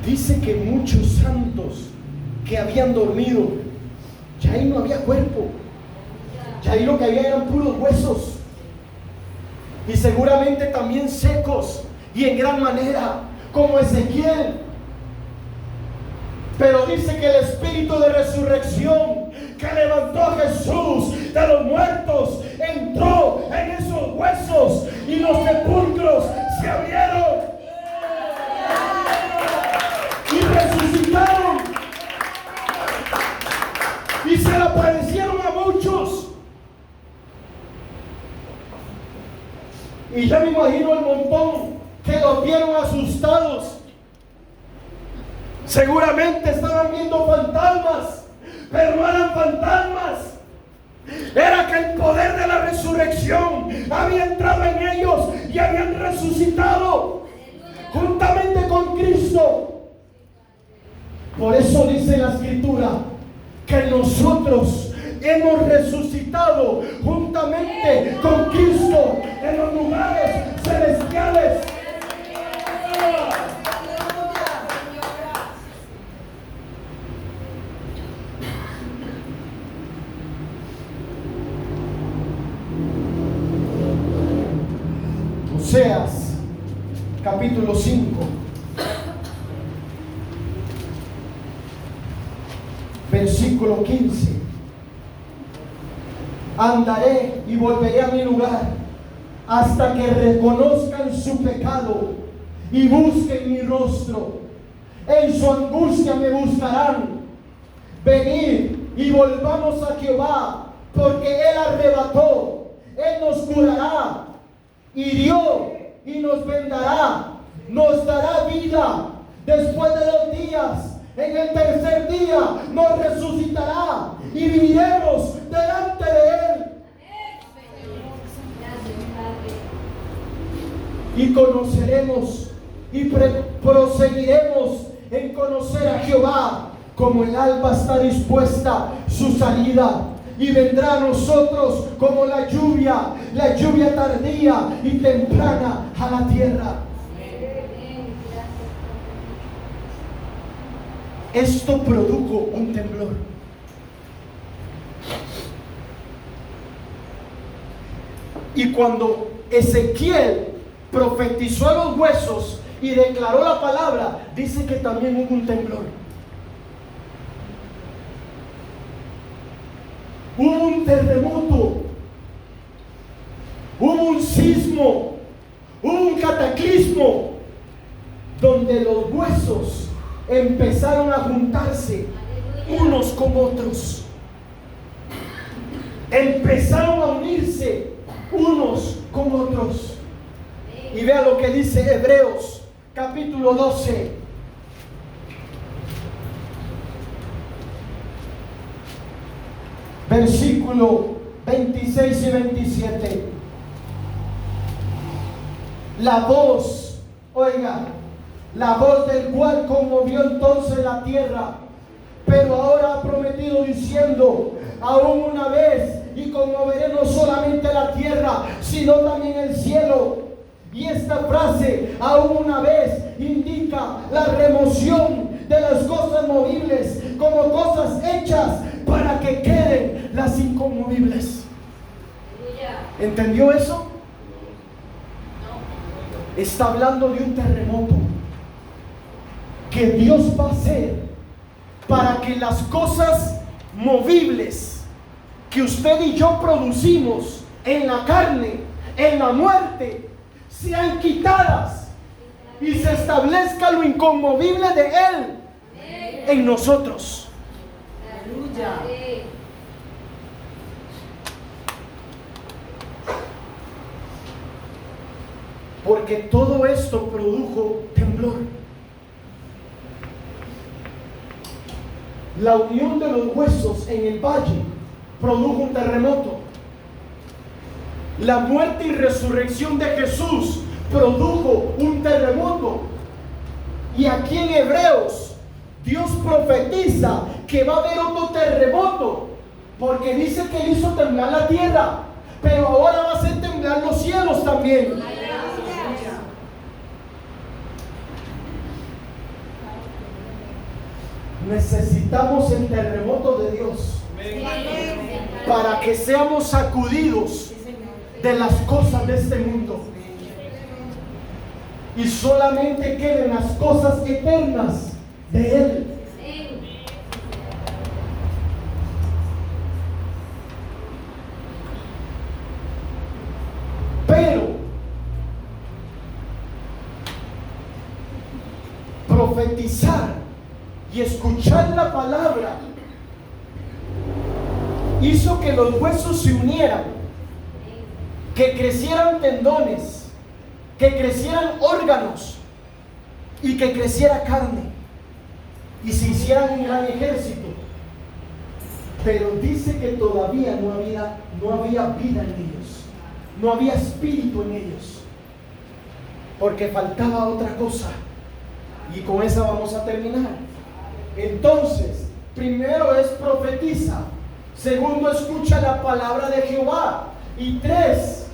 Dice que muchos santos que habían dormido, ya ahí no había cuerpo, ya ahí lo que había eran puros huesos, y seguramente también secos y en gran manera, como Ezequiel. Pero dice que el espíritu de resurrección que levantó a Jesús de los muertos entró en esos huesos y los sepulcros se abrieron y resucitaron y se le aparecieron a muchos. Y ya me imagino el montón que los vieron asustados. Seguramente estaban viendo fantasmas, pero no eran fantasmas. Era que el poder de la resurrección había entrado en ellos y habían resucitado juntamente con Cristo. Por eso dice la Escritura que nosotros hemos resucitado juntamente con Cristo en los lugares celestiales. Oseas capítulo 5 versículo 15. Andaré y volveré a mi lugar hasta que reconozcan su pecado y busquen mi rostro. En su angustia me buscarán. Venid y volvamos a Jehová, porque Él arrebató, Él nos curará, hirió y nos vendará, nos dará vida después de 2 días. En el tercer día nos resucitará y viviremos delante de Él. Y conoceremos y proseguiremos en conocer a Jehová, como el alba está dispuesta su salida y vendrá a nosotros como la lluvia tardía y temprana a la tierra. Esto produjo un temblor. Y cuando Ezequiel profetizó a los huesos y declaró la palabra, dice que también hubo un temblor. Hubo un terremoto, hubo un sismo, hubo un cataclismo, donde los huesos empezaron a juntarse unos con otros. Empezaron a unirse unos con otros. Y vea lo que dice Hebreos capítulo 12. Versículo 26 y 27. La voz, oiga, la voz del cual conmovió entonces la tierra, pero ahora ha prometido diciendo: aún una vez, y conmoveré no solamente la tierra, sino también el cielo. Y esta frase, aún una vez, indica la remoción de las cosas movibles como cosas hechas para que queden las inconmovibles. ¿Entendió eso? Está hablando de un terremoto que Dios va a hacer para que las cosas movibles que usted y yo producimos en la carne, en la muerte, sean quitadas y se establezca lo inconmovible de Él en nosotros. Aleluya. Porque todo esto produjo temblor. La unión de los huesos en el valle produjo un terremoto. La muerte y resurrección de Jesús produjo un terremoto. Y aquí en Hebreos, Dios profetiza que va a haber otro terremoto, porque dice que Él hizo temblar la tierra, pero ahora va a hacer temblar los cielos también. Necesitamos el terremoto de Dios para que seamos sacudidos de las cosas de este mundo y solamente queden las cosas eternas de Él. Pero profetizar y escuchar la palabra hizo que los huesos se unieran, que crecieran tendones, que crecieran órganos y que creciera carne y se hicieran un gran ejército. Pero dice que todavía no había vida en ellos, no había espíritu en ellos, porque faltaba otra cosa. Y con esa vamos a terminar. Entonces, primero es profetiza, segundo escucha la palabra de Jehová, y 3,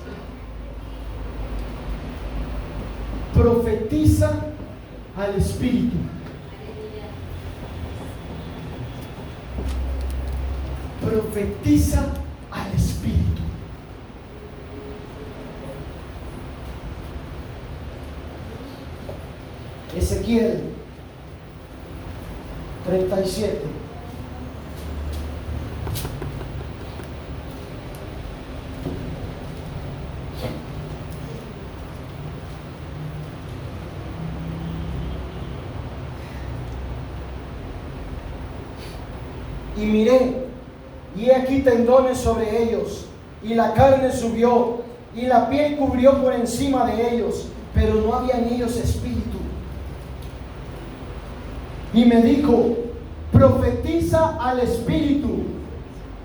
profetiza al Espíritu. Profetiza al Espíritu. Ezequiel 37. Y miré, y he aquí tendones sobre ellos, y la carne subió, y la piel cubrió por encima de ellos, pero no había en ellos espíritu. Y me dijo: profetiza al Espíritu,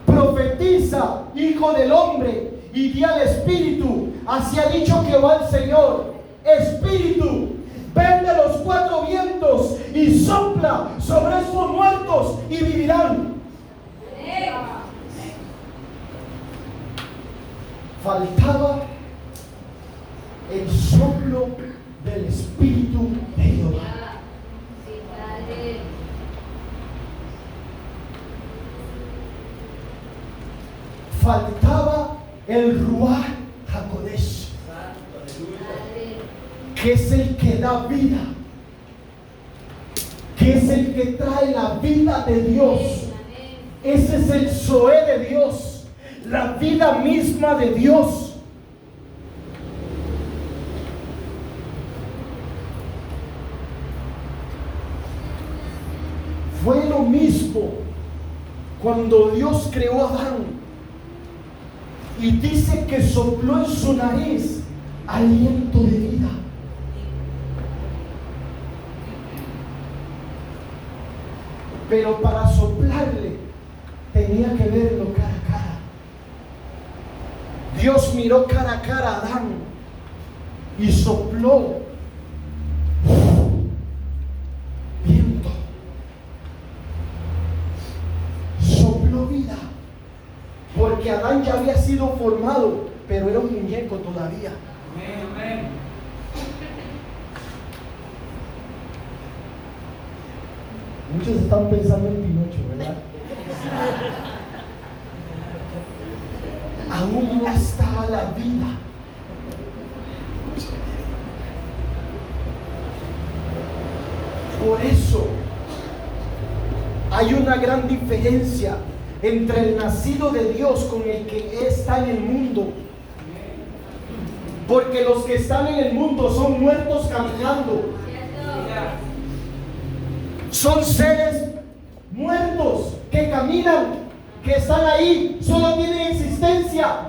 profetiza, hijo del hombre, y di al Espíritu: así ha dicho Jehová el Señor, Espíritu, ven de los 4 vientos y sopla sobre estos muertos y vivirán. faltaba el soplo del Espíritu de Jehová. Faltaba el Ruach HaKodesh, que es el que da vida, que es el que trae la vida de Dios. Ese es el Zoé de Dios, la vida misma de Dios. Fue lo mismo cuando Dios creó a Adán. Y dice que sopló en su nariz aliento de vida. Pero para soplarle tenía que verlo cara a cara. Dios miró cara a cara a Adán y sopló viento. Sopló vida. Porque Adán ya había sido formado, pero era un muñeco todavía. Amén. Muchos están pensando en Pinocho, ¿verdad? Aún no estaba la vida. Por eso hay una gran diferencia entre el nacido de Dios con el que está en el mundo. Porque los que están en el mundo son muertos caminando. Son seres muertos que caminan, que están ahí, solo tienen existencia,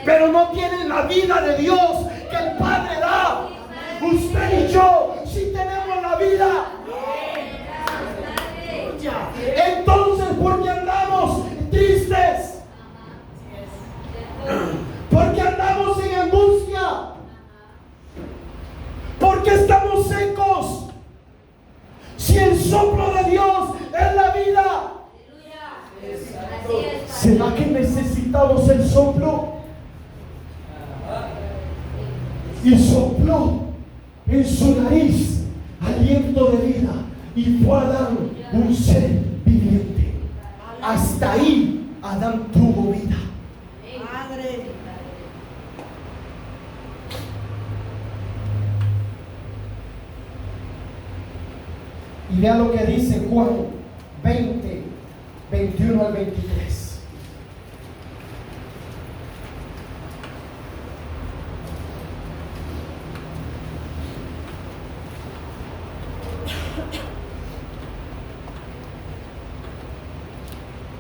pero no tienen la vida de Dios que el Padre da. Usted y yo sí tenemos la vida. Entonces, ¿por qué andamos tristes? ¿Por qué andamos en angustia? ¿Por qué estamos secos? Si el soplo de Dios es la vida, ¿será que necesitamos el soplo? Y sopló en su nariz aliento de vida y fue Adán un ser viviente. Hasta ahí Adán tuvo vida. Y vea lo que dice Juan 20, 21 al 23.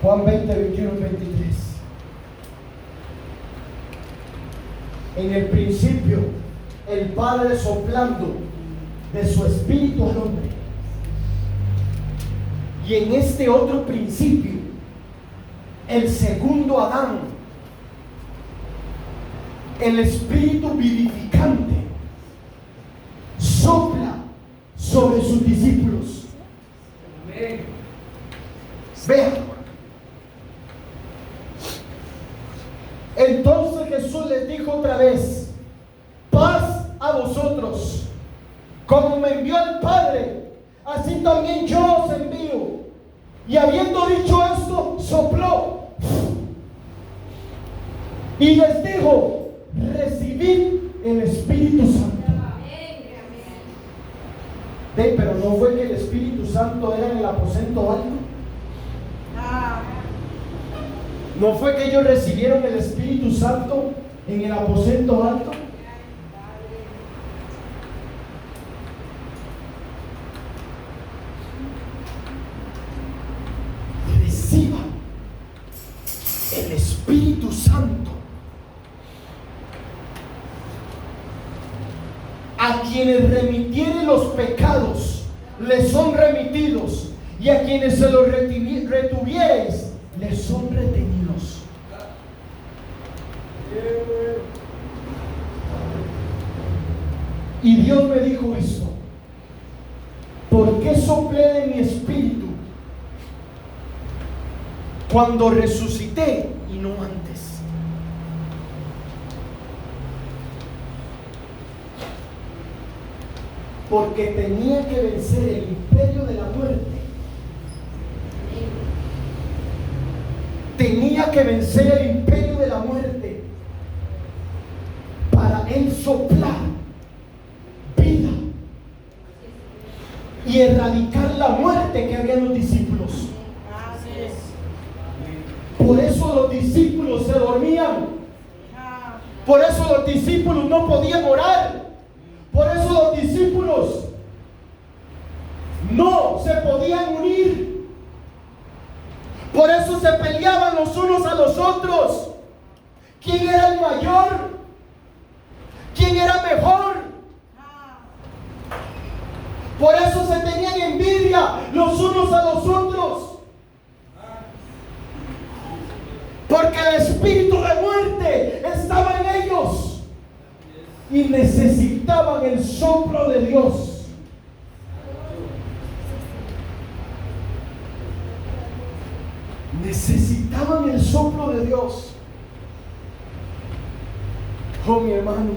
Juan 20, 21 al 23. En el principio, el Padre soplando de su espíritu al hombre. Y en este otro principio, el segundo Adán, el espíritu vivificante, sopla sobre sus discípulos. Vean. Entonces Jesús les dijo otra vez: paz a vosotros. Como me envió el Padre, así también yo os envío. Y habiendo dicho esto, sopló y les dijo: recibid el Espíritu Santo. Pero no fue que el Espíritu Santo era en el aposento alto. No fue que ellos recibieron el Espíritu Santo en el aposento alto. Reciban el Espíritu Santo. A quienes remitieren los pecados les son remitidos, y a quienes se los retuviereis les son retenidos. Y Dios me dijo esto: ¿por qué soplé de mi espíritu cuando resucité y no antes? porque tenía que vencer el imperio de la muerte. Tenía que vencer el imperio de la muerte para él soplar vida y erradicar la muerte que había en los discípulos. Por eso los discípulos se dormían. Por eso los discípulos no podían orar. Por eso los discípulos no se podían unir. Por eso se peleaban los unos a los otros. ¿Quién era el mayor? ¿Quién era mejor? Por eso se tenían envidia los unos a los otros. Porque el espíritu de muerte estaba en ellos y necesitaban el soplo de Dios. Necesitaban el soplo de Dios. Oh, mi hermano.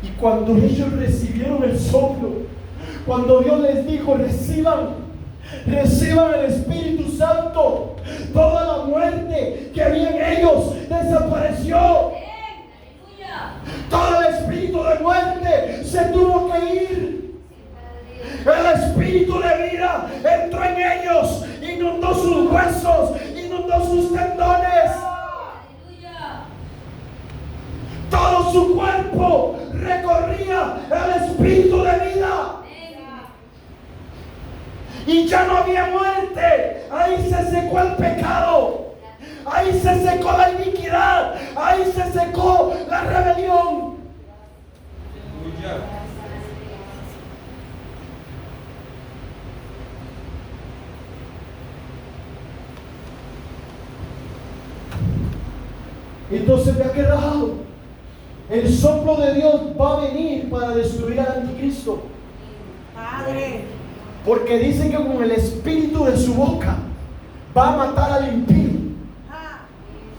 Y cuando ellos recibieron el soplo, cuando Dios les dijo, reciban el Espíritu Santo, toda la muerte que había en ellos desapareció. Todo el espíritu de muerte se tuvo que ir. El espíritu de vida entró en ellos, inundó sus huesos, inundó sus tendones. Todo su cuerpo recorría el espíritu de vida. Y ya no había muerte. Ahí se secó el pecado. Ahí se secó la iniquidad. Ahí se secó la rebelión. Entonces vea qué raro. El soplo de Dios va a venir para destruir al anticristo. Padre. Porque dice que con el espíritu de su boca va a matar al impío.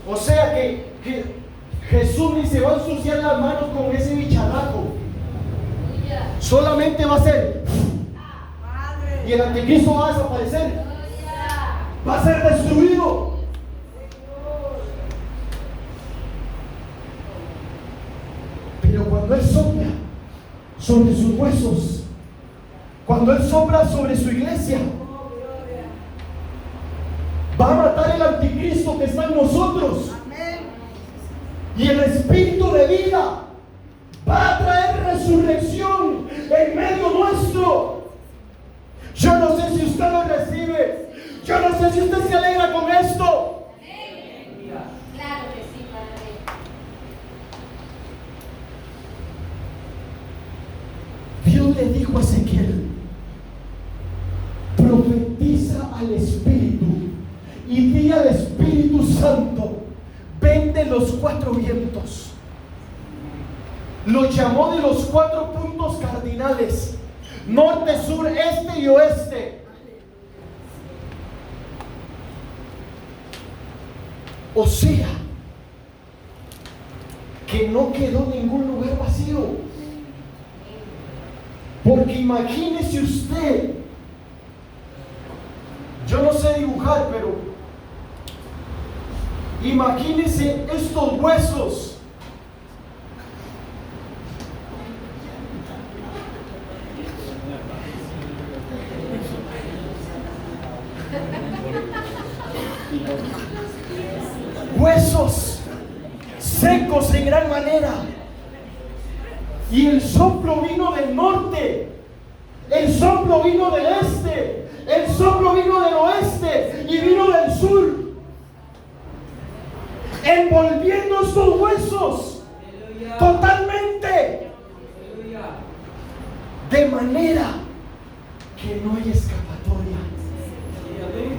O sea que Jesús ni se va a ensuciar las manos con ese bicharraco. Solamente va a ser. Y el anticristo va a desaparecer. Va a ser destruido. Pero cuando Él sopla sobre sus huesos, cuando Él sopla sobre su iglesia, va a matar el anticristo que está en nosotros. Y el espíritu de vida va a traer resurrección en medio nuestro. Yo no sé si usted lo recibe. Yo no sé si usted se alegra con esto. Claro que sí, Padre. Dios le dijo a Ezequiel: profetiza al Espíritu y di al Espíritu Santo, ven de los cuatro vientos. Lo llamó de los 4 puntos cardinales: norte, sur, este y oeste. O sea, que no quedó ningún lugar vacío. Porque imagínese usted, yo no sé dibujar, pero imagínese estos huesos. Huesos secos en gran manera. Y el soplo vino del norte, el soplo vino del este, el soplo vino del oeste y vino del sur, envolviendo estos huesos totalmente, de manera que no hay escapatoria.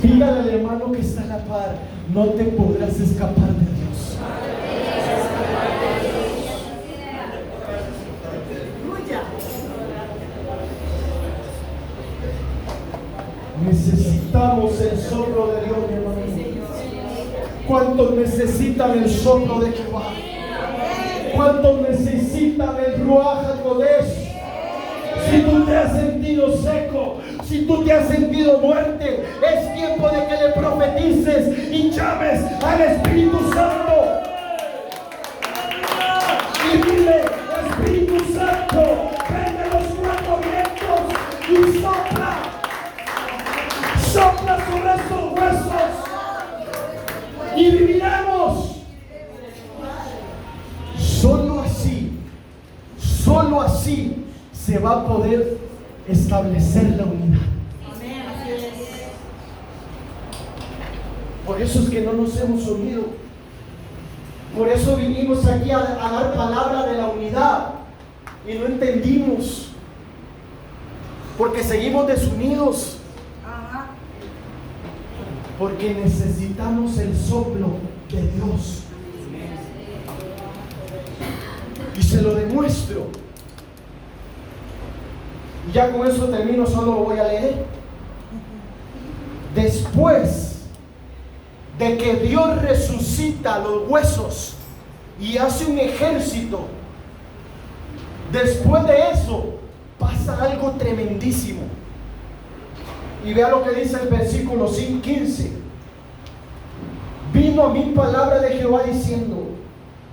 Dígale al hermano que está a la par: no te podrás escapar de Dios. Necesitamos el soplo de Dios, mi hermano. ¿Cuántos necesitan el soplo de Jehová? ¿Cuántos necesitan el Ruach HaKodesh? Si tú te has sentido seco, si tú te has sentido muerte, es tiempo de que le profetices y llames al Espíritu Santo. Y dile: Espíritu Santo, ven de los 4 vientos y sopla sobre estos huesos y viviremos. Solo así se va a poder establecer la unidad. Por eso es que no nos hemos unido. Por eso vinimos aquí a dar palabra de la unidad y no entendimos, porque seguimos desunidos, porque necesitamos el soplo de Dios. Y se lo demuestro. Y ya con eso termino, solo lo voy a leer. Después de que Dios resucita los huesos y hace un ejército, después de eso pasa algo tremendísimo. Y vea lo que dice el versículo 15. Vino a mí palabra de Jehová diciendo: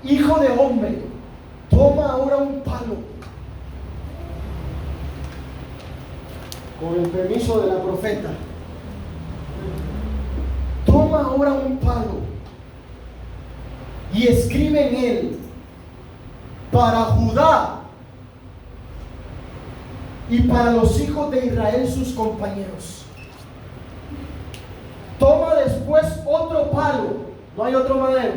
Hijo de hombre, toma ahora un palo, con el permiso de la profeta. Toma ahora un palo y escribe en él: para Judá y para los hijos de Israel sus compañeros. Toma después otro palo, no hay otro madero.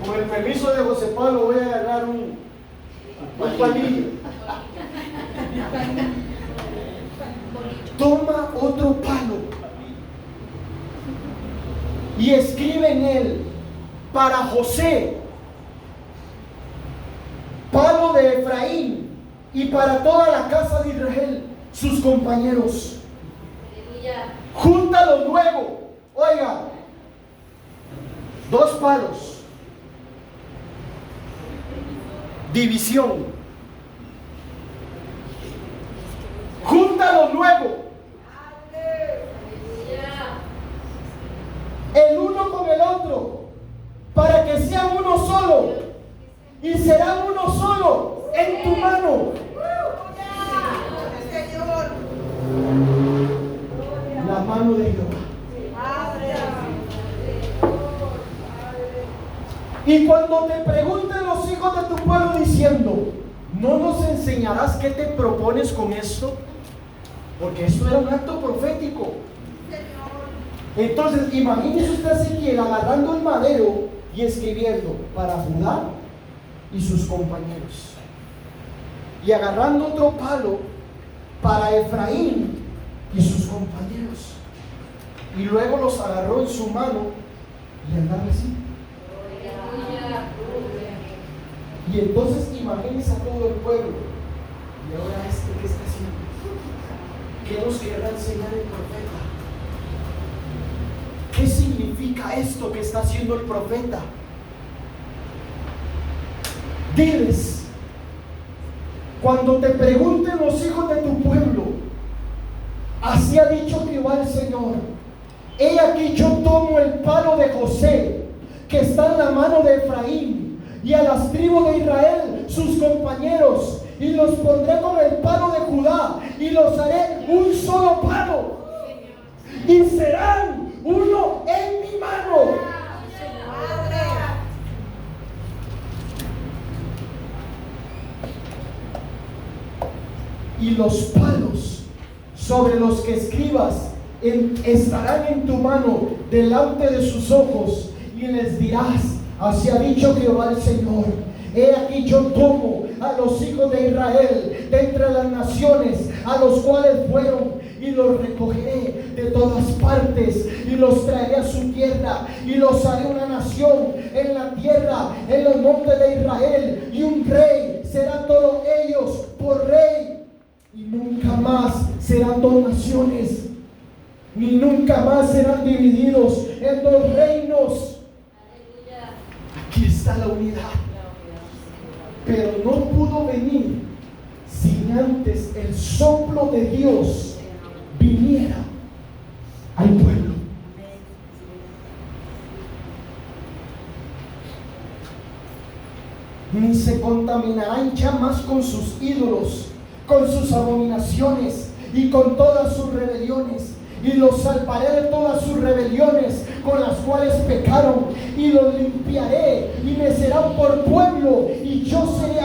Con el permiso de José Pablo voy a agarrar un palillo. Toma otro palo y escribe en él: para José, palo de Efraín, y para toda la casa de Israel sus compañeros. Júntalos luego. Oiga, 2 palos, división. Júntalos luego, el uno con el otro, para que sean uno solo, y serán uno solo en tu mano. La mano de Jehová. Y cuando te pregunten los hijos de tu pueblo diciendo: ¿no nos enseñarás qué te propones con esto? Porque esto era un acto profético. Entonces imagínese usted a Ezequiel agarrando el madero y escribiendo: para Judá y sus compañeros, y agarrando otro palo para Efraín y sus compañeros, y luego los agarró en su mano y andaba así. Y entonces imagínense a todo el pueblo: y ahora ¿qué está haciendo? ¿Qué nos querrá enseñar el profeta? ¿Qué significa esto que está haciendo el profeta? Diles: cuando te pregunten los hijos de tu pueblo: así ha dicho Jehová el Señor, he aquí yo tomo el palo de José que está en la mano de Efraín, y a las tribus de Israel sus compañeros, y los pondré con el palo de Judá, y los haré un solo palo, y serán uno en mi mano. Y los palos sobre los que escribas estarán en tu mano delante de sus ojos, y les dirás: así ha dicho Jehová el Señor, he aquí yo tomo a los hijos de Israel de entre las naciones a los cuales fueron, y los recogeré de todas partes, y los traeré a su tierra, y los haré una nación en la tierra, en los montes de Israel, y un rey serán todos ellos por rey, y nunca más serán 2 naciones, ni nunca más serán divididos en 2 reinos. Aquí está la unidad. pero no pudo venir sin antes el soplo de Dios viniera al pueblo. Ni se contaminarán ya más con sus ídolos, con sus abominaciones y con todas sus rebeliones. Y los salvaré de todas sus rebeliones con las cuales pecaron, y los limpiaré y me serán por pueblo, y yo seré